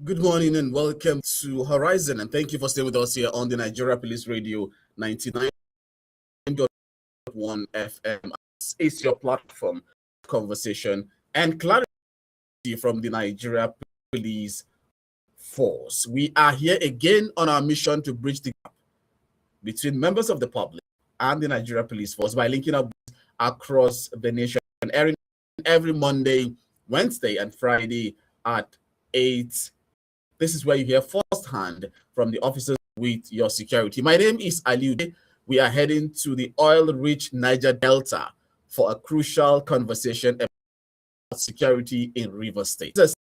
Good morning and welcome to Horizon, and thank you for staying with us here on the Nigeria Police Radio 99.1 FM. It's your platform, conversation, and clarity from the Nigeria Police Force. We are here again on our mission to bridge the gap between members of the public and the Nigeria Police Force by linking up across the nation, airing every Monday, Wednesday, and Friday at 8. This is where you hear firsthand from the officers with your security. My name is Aliude. We are heading to the oil-rich Niger Delta for a crucial conversation about security in Rivers State. It's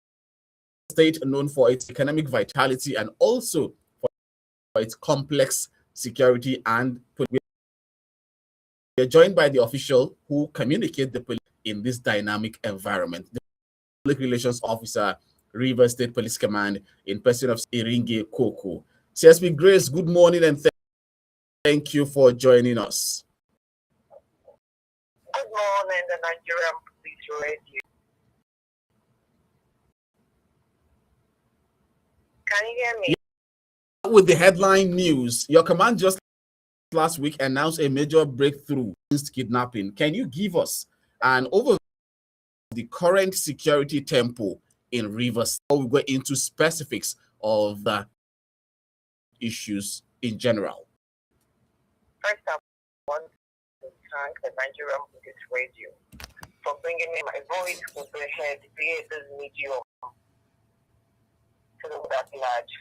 a state known for its economic vitality and also for its complex security, and we are joined by the official who communicate the police in this dynamic environment. The Public Relations Officer, Rivers State Police Command, in person of Iringe Koko. CSP Grace, good morning and thank you for joining us. Good morning, the Nigerian Police Radio. Can you hear me? Yeah. With the headline news, your command just last week announced a major breakthrough against kidnapping. Can you give us an overview of the current security tempo in Rivers before we go into specifics of the issues in general? First, I want to thank the Nigerian Police Radio for bringing me my voice to the head creators medium to the world at large.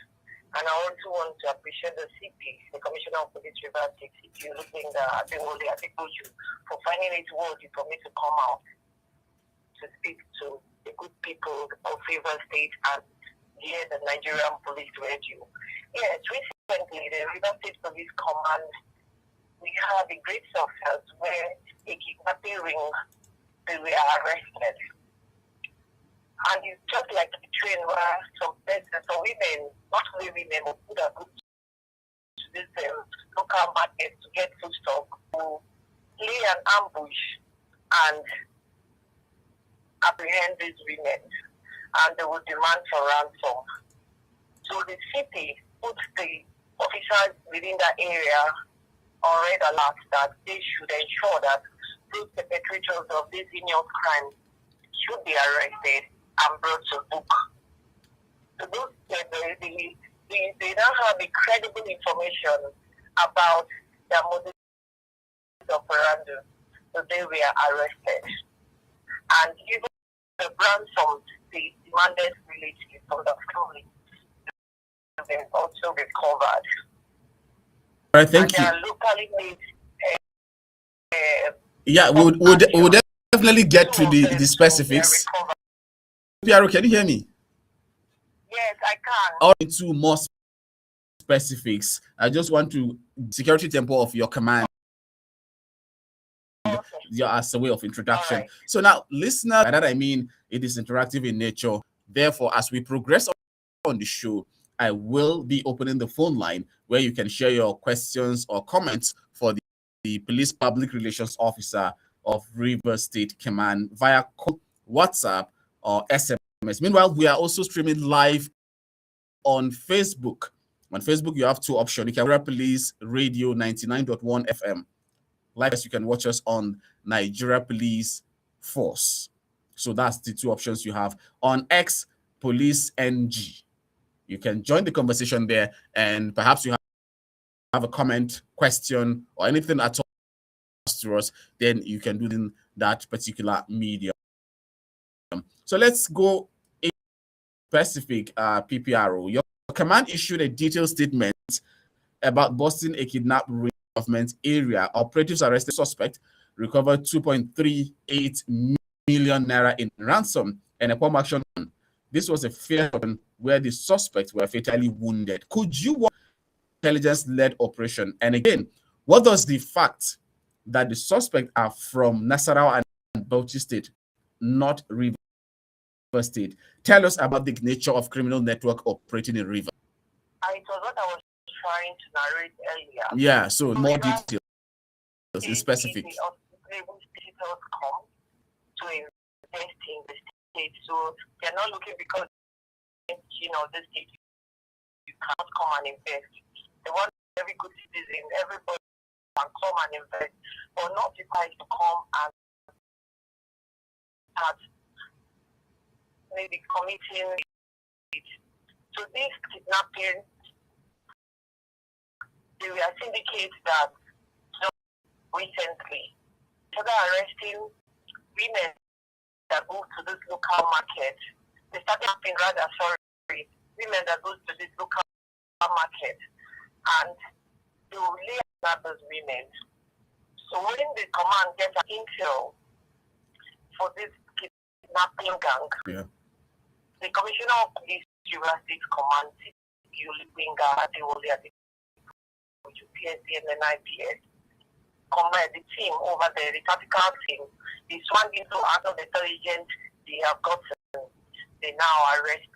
And I also want to appreciate the CP, the Commissioner of Police Rivers State, CP, looking at the Holy Articulation for finding it worthy for me to come out to speak to the good people of Rivers State and hear the Nigerian Police Radio. Yes, recently the Rivers State Police Command, we had a great success where a kidnapping ring, they were arrested. And it's just like a train where some persons, some women, not only women, but who are good to this local market to get foodstuff, to lay an ambush and apprehend these women, and they will demand for ransom. So the city puts the officers within that area on red alert that they should ensure that those perpetrators of these heinous crimes should be arrested and brought to book. So those they now have a credible information about their modus operandi. So they were arrested. And even the ransom they demanded related from the family have been also recovered. All right, thank you. They are locally made. Yeah, we'll definitely get to the specifics. PPRO, can you hear me? Yes, I can. I'll into more specifics. I just want to security tempo of your command. As a way of introduction. Right. So now, listener, by that I mean it is interactive in nature. Therefore, as we progress on the show, I will be opening the phone line where you can share your questions or comments for the police public relations officer of Rivers State Command via call, WhatsApp, or SMS. Meanwhile, we are also streaming live on Facebook. On Facebook, you have two options. You can Nigeria Police Radio 99.1 FM. Likewise, you can watch us on Nigeria Police Force. So that's the two options you have. On X, Police NG. You can join the conversation there, and perhaps you have a comment, question, or anything at all to us, then you can do it in that particular medium. So let's go in specific PPRO. Your command issued a detailed statement about busting a kidnapped government area. Operatives arrested suspect, recovered 2.38 million naira in ransom and a pump action. This was a fair one where the suspects were fatally wounded. Could you watch intelligence-led operation? And again, what does the fact that the suspects are from Nasarawa and Bauchi State, not River State, tell us about the nature of criminal network operating in River? It was what I was trying to narrate earlier. Yeah, so more details in specific. Visitors come to invest in the state, so they're not looking because the state you can't come and invest. They want every good citizen, everybody can come and invest, but not decide to come and start maybe committing it. So this kidnapping, there were syndicates that just recently started arresting women that moved to this local market. They started women that go to this local market, and they will lay out those women. So when the command gets an intel for this kidnapping gang, the commissioner of police, River State Command, and IPS, combined the team over there, the tactical team, they swung into out of the intelligence they have gotten. They now arrest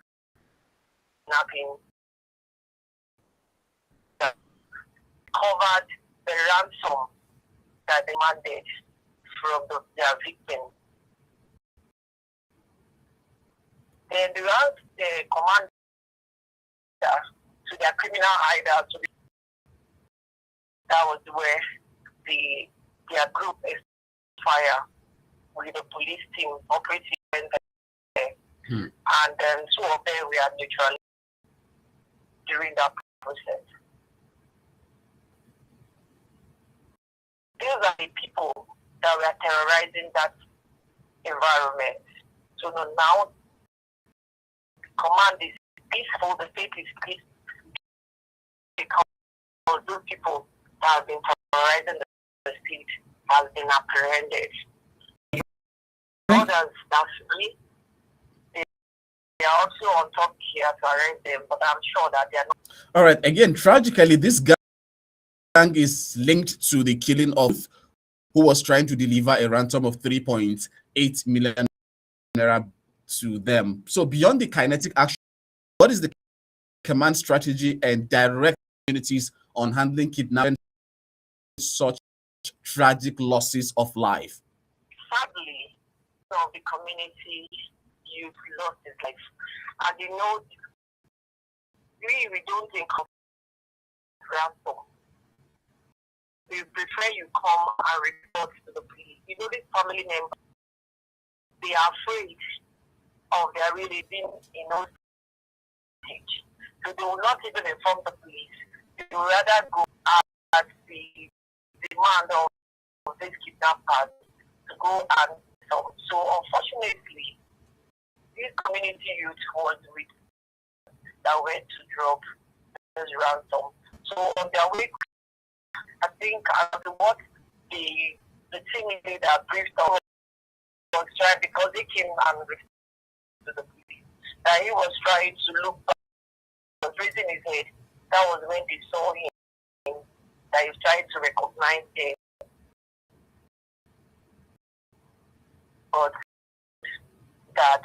kidnapping, covered the ransom that they demanded from their victim. Then they asked the commander to their criminal hideout. That was where their group is fire with the police team operating there. And then two of them were neutralized during that process. These are the people that were terrorizing that environment. So now, command is peaceful, the state is peaceful because those people that have been terrorizing the state have been apprehended. Others, that's free. They are also on top here to arrest them, but I'm sure that they are not. All right, again, tragically, this gang is linked to the killing of who was trying to deliver a ransom of 3.8 million naira to them. So beyond the kinetic action, what is the command strategy and direct communities on handling kidnapping, such tragic losses of life? Sadly, some of the community youth lost his life. And we don't think of ransom. We prefer you come and report to the police. This family member, they are afraid of their really being in no stage. So they will not even inform the police. They will rather go at the demand of these kidnappers to go and so unfortunately, this community youth was with that went to drop this ransom. So on their way, I think after what the team leader briefed on was trying, because they came and referred to the police that he was trying to look back, was raising his head. That was when they saw him, that he was trying to recognize them. But that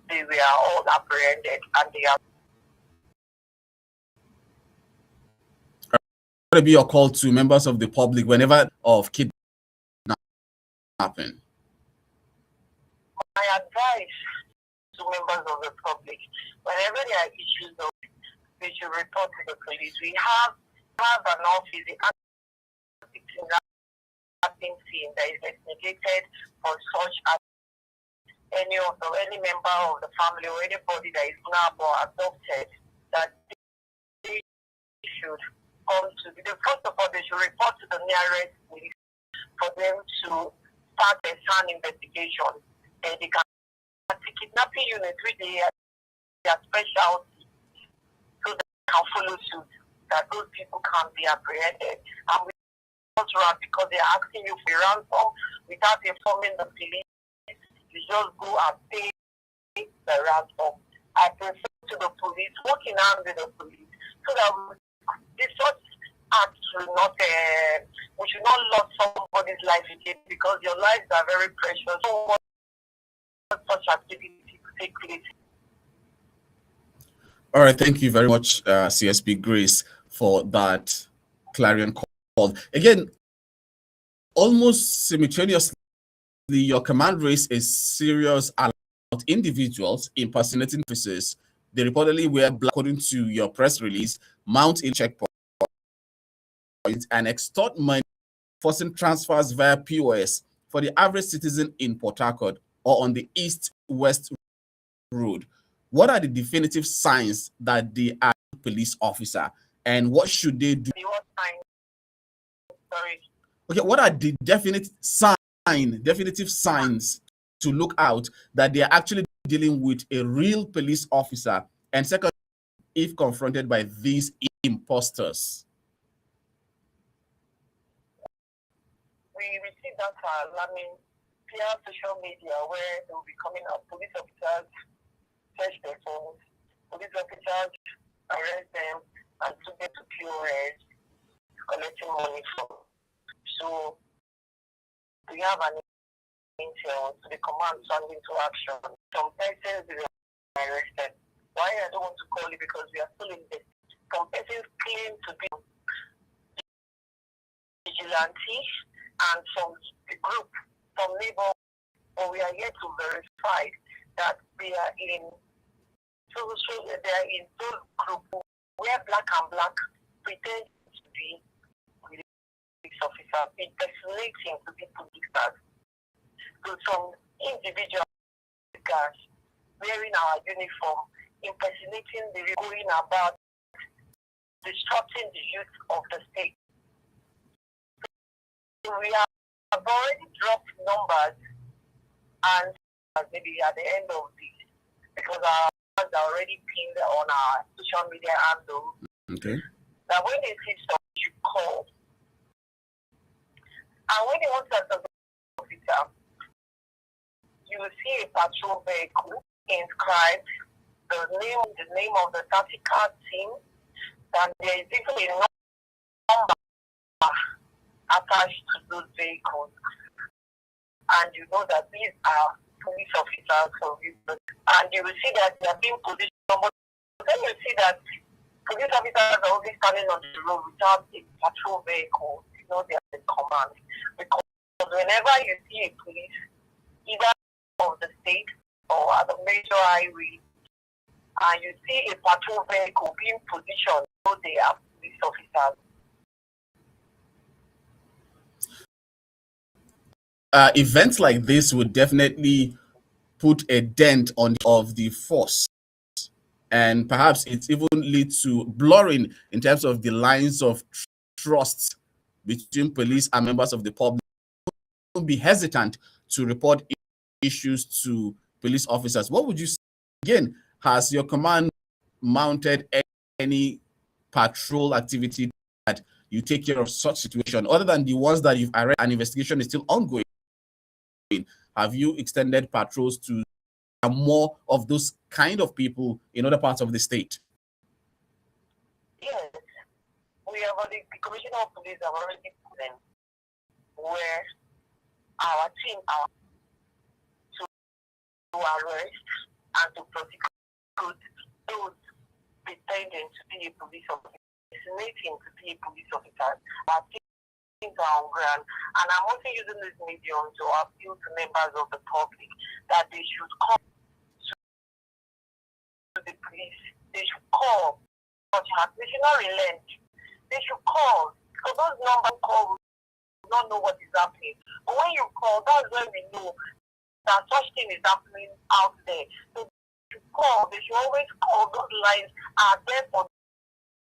they were all apprehended and they are. What would be your call to members of the public whenever of kidnapping? My advice to members of the public, whenever there are issues, they should report to the police. We have an office, the acting team that is designated for such as any member of the family or anybody that is nabbed or adopted, that they should come to first of all, they should report to the nearest police for them to start a sound investigation. Then they can the kidnapping unit with their specialty, so they can follow suit, that those people can be apprehended. And we don't run because they are asking you for ransom without informing the police. You just go and pay the ransom. I prefer to the police, working hand with the police, so that this sort acts will not, we should not lose somebody's life again, because your lives are very precious. So what such activity to take place. All right, thank you very much, CSP Grace, for that clarion call. Again, almost simultaneously, your command raised a serious alarm about individuals impersonating officers. They reportedly were black, according to your press release, mount in checkpoints and extort money, forcing transfers via POS for the average citizen in Port Harcourt or on the east-west road. What are the definitive signs that they are a police officer, and what should they do? What sign? Sorry. Okay, what are the definitive signs to look out that they are actually dealing with a real police officer? And second, if confronted by these imposters? We received that alarming via social media where they will be coming out. Police officers search their phones. Police officers arrest them and took them to POS, collecting money from. So we have an intel to the command standing to action. Some persons were arrested. Why I don't want to call it, because we are still in this. Some persons claim to be vigilante and some group, some neighbor, but we are yet to verify that they are in. So they are in those groups where black and black pretend to be police officers, impersonating to be police guards. So some individual guards wearing our uniform, impersonating the going about disrupting the youth of the state. So we have already dropped numbers, and maybe at the end of this, because our numbers are already pinned on our social media handle. Okay. That when they see something, you call. And when they want to ask the officer, you will see a patrol vehicle inscribed, the name of the tactical team, and there is even a number attached to those vehicles. And you know that these are police officers, and you will see that they are being positioned. But then you see that police officers are only standing on the road without a patrol vehicle. You know they are in command. Because whenever you see a police, either of the state or at the major highway, and you see a patrol vehicle being positioned, so they are police officers. Events like this would definitely put a dent on of the force, and perhaps it even leads to blurring in terms of the lines of trust between police and members of the public. Don't be hesitant to report issues to police officers. What would you say? Again, has your command mounted any patrol activity that you take care of such situation, other than the ones that you've arrested and investigation is still ongoing? Have you extended patrols to more of those kind of people in other parts of the state? Yes, we have already, the Commissioner of Police have already put in where our team are to arrest and to prosecute those pretending to be a police officer, designating to be a police officer. Our teams are on ground, and I'm also using this medium to appeal to members of the public that they should come to the police. They should call. They should not relent. They should call. So those number calls will not know what is happening. But when you call, that's when we know that such thing is happening out there. So they should call. They should always call. Those lines are there for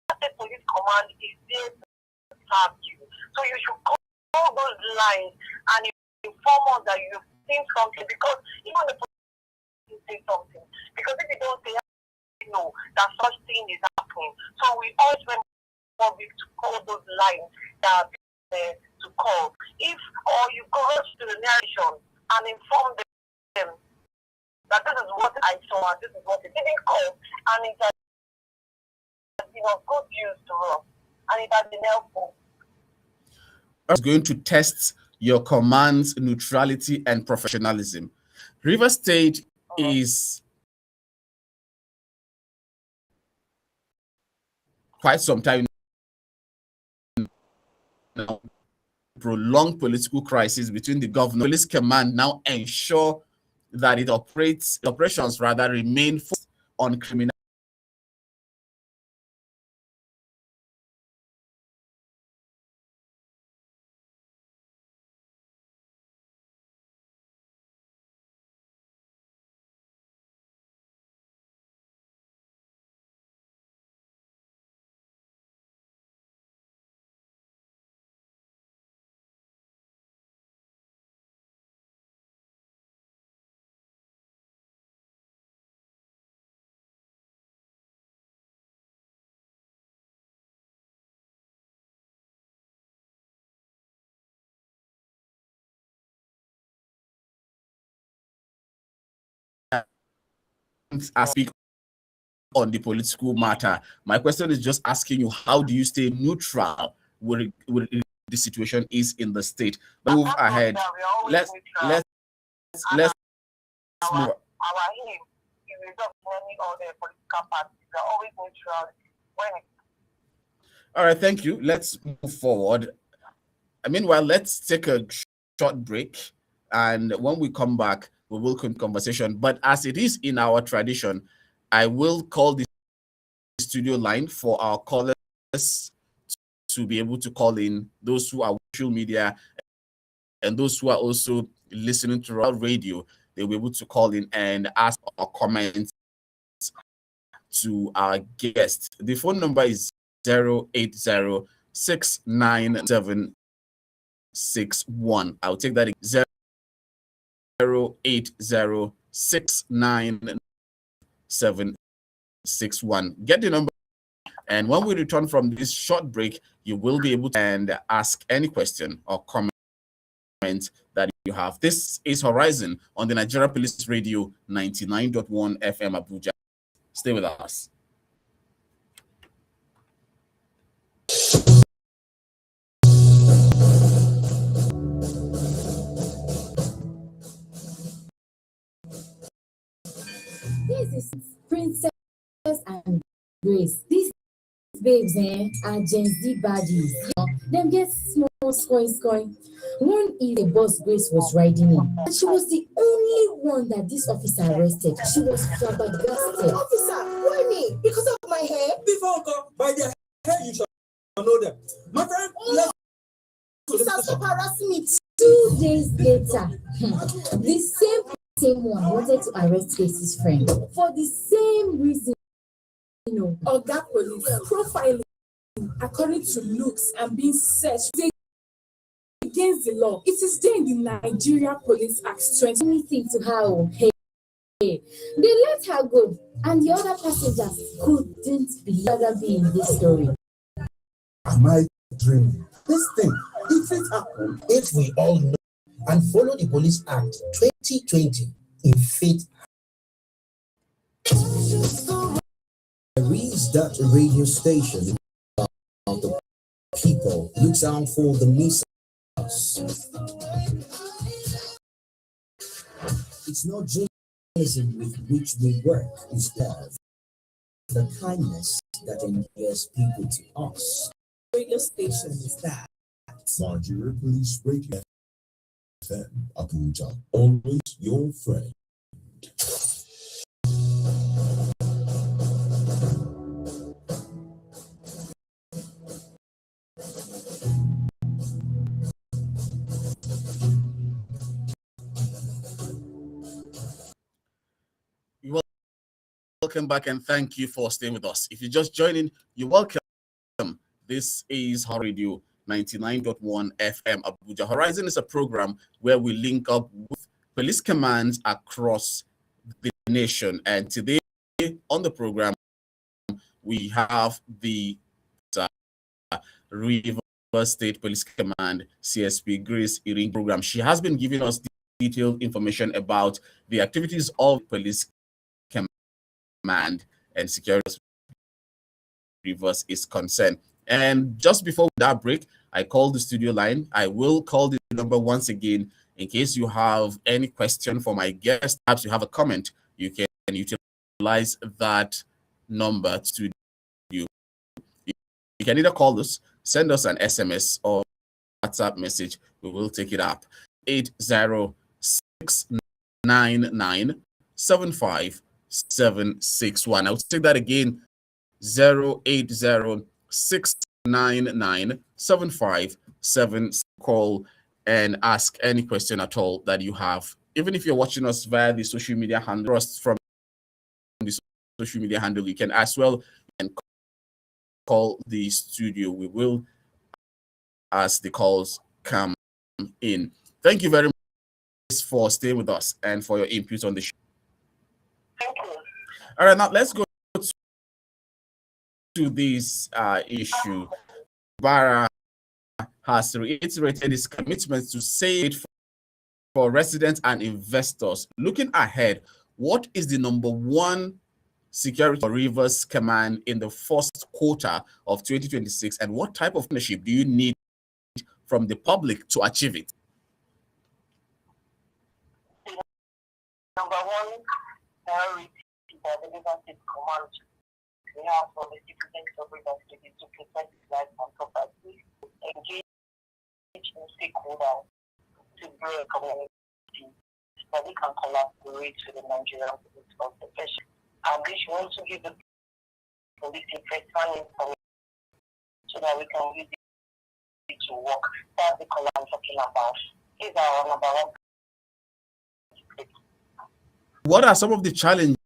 the police command is there to serve you. So you should call those lines and inform us that you've seen something, because even the police say something. Because if you don't say, you know that such thing is happening. So we always want public to call those lines that are there to call. If or you go to the narration and inform them that this is what I saw and this is what it didn't call, and it has been of good use to us and it has been helpful. I was going to test your command's neutrality and professionalism. River State is quite some time now, prolonged political crisis between the governor and police command now ensure that operations rather remain focused on criminal. I speak on the political matter. My question is just asking you, how do you stay neutral with the situation is in the state? Move ahead. Let's move. Our aim is not any other political parties. They're always neutral when it. All right, thank you. Let's move forward. Meanwhile, let's take a short break, and when we come back, we will continue conversation. But as it is in our tradition, I will call the studio line for our callers to be able to call in, those who are social media and those who are also listening to our radio. They'll be able to call in and ask or comment to our guest. The phone number is 080-697-61. I'll take that 080-697-61. Get the number, and when we return from this short break, you will be able to and ask any question or comment that you have. This is Horizon on the Nigeria Police Radio 99.1 FM Abuja. Stay with us. This is Princess and Grace. These babes are Gen Z baddies. Them get small scoring. One is the boss Grace was riding in, and she was the only one that this officer arrested. She was flabbergasted. Officer, why me? Because of my hair? Before by their hair, you should know them. My friend, Officer, stop harassing me. 2 days later, the same one wanted to arrest Casey's friend for the same reason. Oga police profiling according to looks and being searched. against the law. It is there in the Nigeria Police Act 20. Anything to her. Hey, they let her go, and the other passengers couldn't be in this story. Am I dreaming? This thing, if it happened, if we all know and follow the Police Act 2020 in faith. There is that radio station of the people looks out for the missing. It's not journalism with which we work, it's love, the kindness that endears people to us. Radio station is that. Nigeria Police Radio FM, Abuja, always your friend. Welcome back and thank you for staying with us. If you're just joining, you're welcome. This is Her Radio 99.1 FM Abuja. Horizon is a program where we link up with police commands across the nation. And today on the program, we have the River State Police Command CSP Grace Iring program. She has been giving us detailed information about the activities of police command and security Rivers is concerned. And just before that break, I called the studio line. I will call the number once again in case you have any question for my guest. Perhaps you have a comment, you can utilize that number to you. You can either call us, send us an SMS or WhatsApp message. We will take it up. 80699756761. I'll take that again. 080699757. Call and ask any question at all that you have. Even if you're watching us via the social media handle, from the social media handle, you can as well and call the studio. We will, as the calls come in. Thank you very much for staying with us and for your input on the show. Thank you. All right, now let's go to this issue. Bara has reiterated his commitment to save for residents and investors. Looking ahead, what is the number one security for Rivers Command in the first quarter of 2026, and what type of partnership do you need from the public to achieve it? Number one priority for the Rivers State Command we have for the citizens of Rivers State is to protect life and property, engage in stakeholders to grow a community that we can collaborate with the Nigerian police profession. And we should also give the police first-hand information so that we can use it to work. That's the color I'm talking about. These are our number one. What are some of the challenges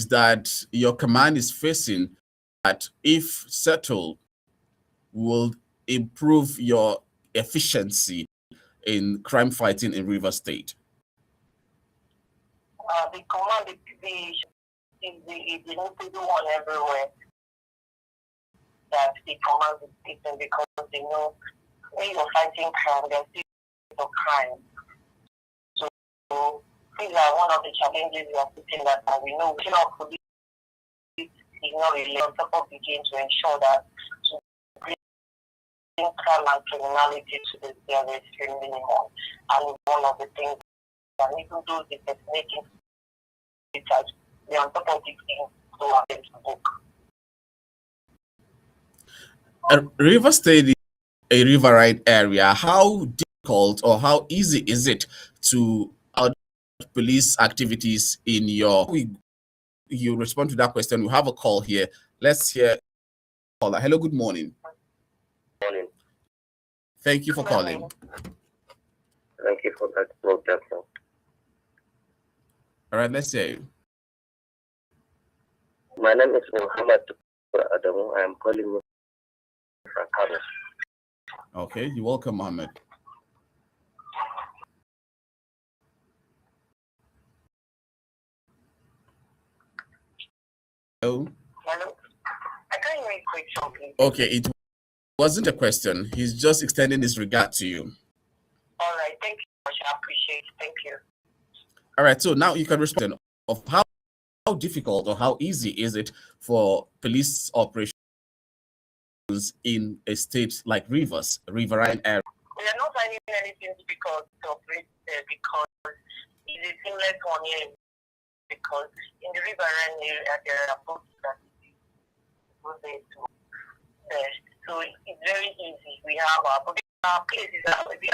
that your command is facing that, if settled, will improve your efficiency in crime fighting in Rivers State? The command is the notable one everywhere that the command is taken, because they know when you're fighting crime, there's still crime. So these are one of the challenges we are facing, that we know we cannot police is not really on top of the game to ensure that to bring crime and criminality to the very extreme minimum. And one of the things that even though the making research, we are on top of the game to have them to book. River State is a riverine area. How difficult or how easy is it to police activities in your... You respond to that question. We have a call here. Let's hear caller. Hello, good morning. Morning. Thank you for calling. Thank you for that program. All right, let's say. My name is Muhammad Adamu. I am calling you from Kano. Okay, you're welcome, Mohammed. Hello. Hello? I can't hear you quick, please. Okay, it wasn't a question. He's just extending his regard to you. All right, thank you much. I appreciate it. Thank you. All right, so now you can respond of how difficult or how easy is it for police operations in a state like Rivers, riverine area? We are not finding anything difficult to operate there because it's a seamless one here. Because in the riverine area, there are boats that go there to test. So it's very easy. We have our places, we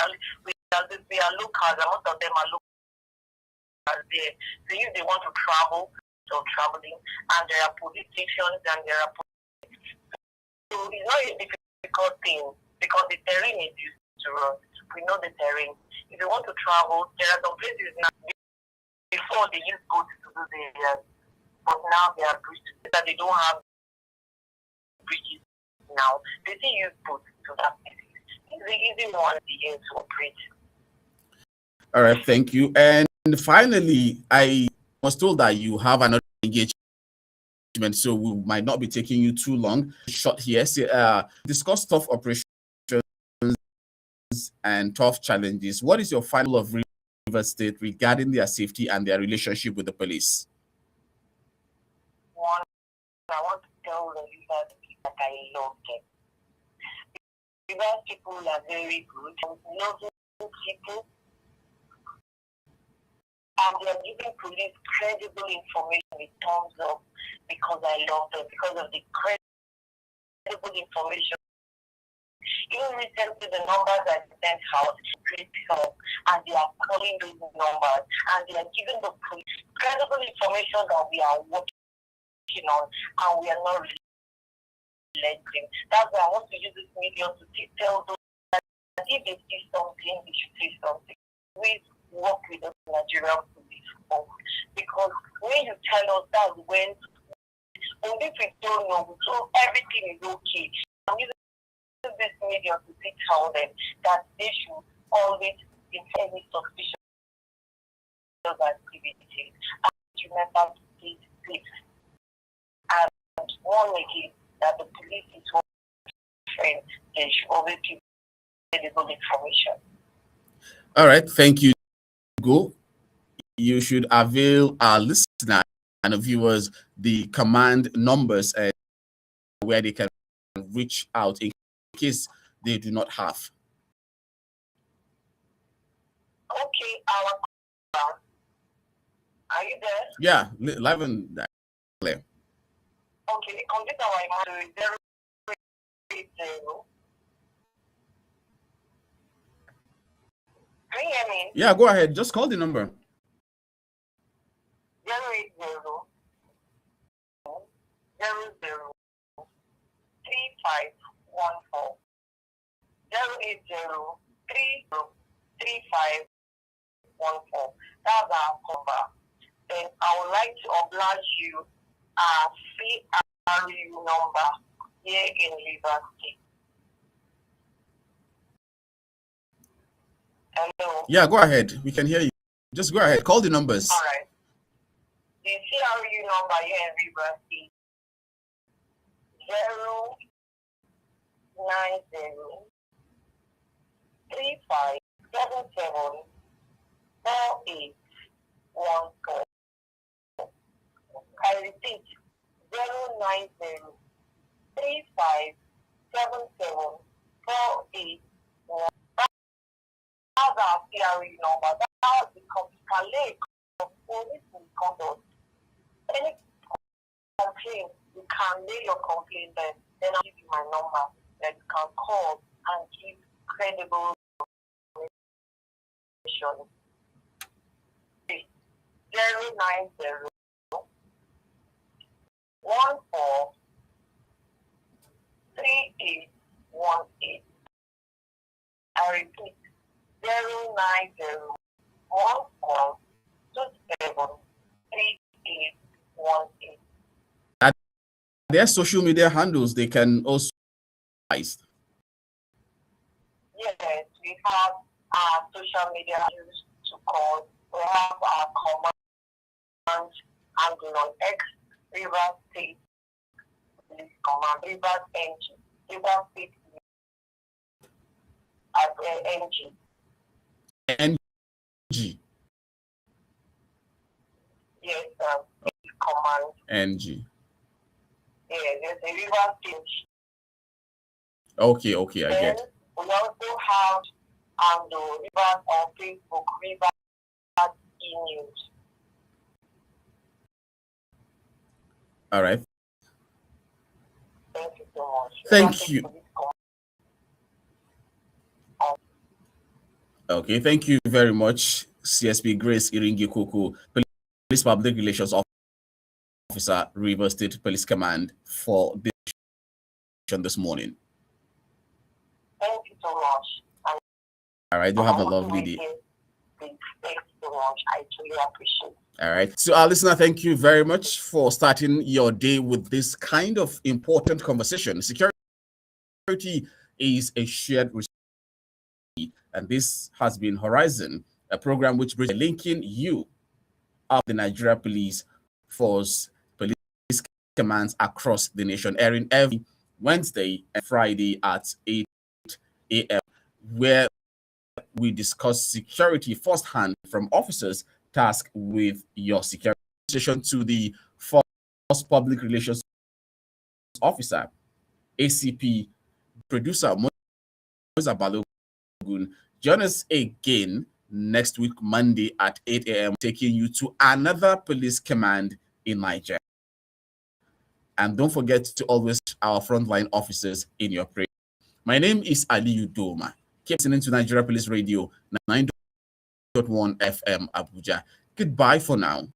are locals, and most of them are locals there. So if they want to travel, so traveling, and there are police stations and there are so it's not a difficult thing because the terrain is used to us. We know the terrain. If you want to travel, there are some places now. Before they used boats to do the areas, but now they are bridges that they don't have bridges now. They still use boats to that places. It's the easy one to operate. All right, thank you. And finally, I was told that you have another engagement, so we might not be taking you too long. Short here, discuss tough operations and tough challenges. What is your final of Rivers State regarding their safety and their relationship with the police? One, I want to tell the Rivers that I love them. Rivers people are very good, loving people, and they are giving police credible information in terms of because I love them, because of the credible information. Even recently, the numbers are sent out, critical, and they are calling those numbers, and they are giving the police credible information that we are working on, and we are not relenting. That's why I want to use this medium to tell those that if they see something, they should say something. We work with the Nigerian police force because when you tell us that when if we don't know, so everything is okay. I'm using this medium to tell them that they should always be any suspicious activities and remember to stay safe. And one again, that the police is one friend, they should always give credible information. All right, thank you. Go. You should avail our listener and viewers the command numbers where they can reach out in case they do not have. Okay, are you there? Yeah, live and clear. Okay, the computer I is 080. Can you hear me? Yeah, go ahead. Just call the number. 080 3514 080303514. That's our number. Then I would like to oblige you our PPRO number here in Rivers State. Hello. Yeah, go ahead. We can hear you. Just go ahead. Call the numbers. All right. The PPRO number here in Rivers State 090 3577 4814. I repeat 090 3577 4814. That's our PRE number. That's the complaint of police misconduct. Any complaint, you can lay your complaint there. Then I'll give you my number that you can call and give credible information. 090 14 3818. I repeat 090 14 27 3818. Their social media handles they can also. we have our social media used to call. We have our command handle on X, Rivers State Police Command, Rivers NG, Rivers State NG. NG. Yes, command. NG. Yeah, there's a Rivers State. Okay, I then get. we also have the Rivers on Facebook, Rivers e-news. All right. Thank you so much. Thank you. Okay, thank you very much, CSP Grace Iringi Kuku, Police Public Relations Officer, River State Police Command, for this this morning. Thank you so much. All right, do have a lovely day. Thank you so much. I truly appreciate it. All right. So, our listener, thank you very much for starting your day with this kind of important conversation. Security is a shared responsibility, and this has been Horizon, a program which brings linking you up the Nigeria Police Force police commands across the nation, airing every Wednesday and Friday at 8 a.m., where we discuss security firsthand from officers tasked with your security. To the Force Public Relations Officer, ACP producer Moza Balogun. Join us again next week, Monday at 8 a.m., taking you to another police command in Nigeria. And don't forget to always our frontline officers in your prayer. My name is Ali Udoma. Keep listening to Nigeria Police Radio 9.1 FM Abuja. Goodbye for now.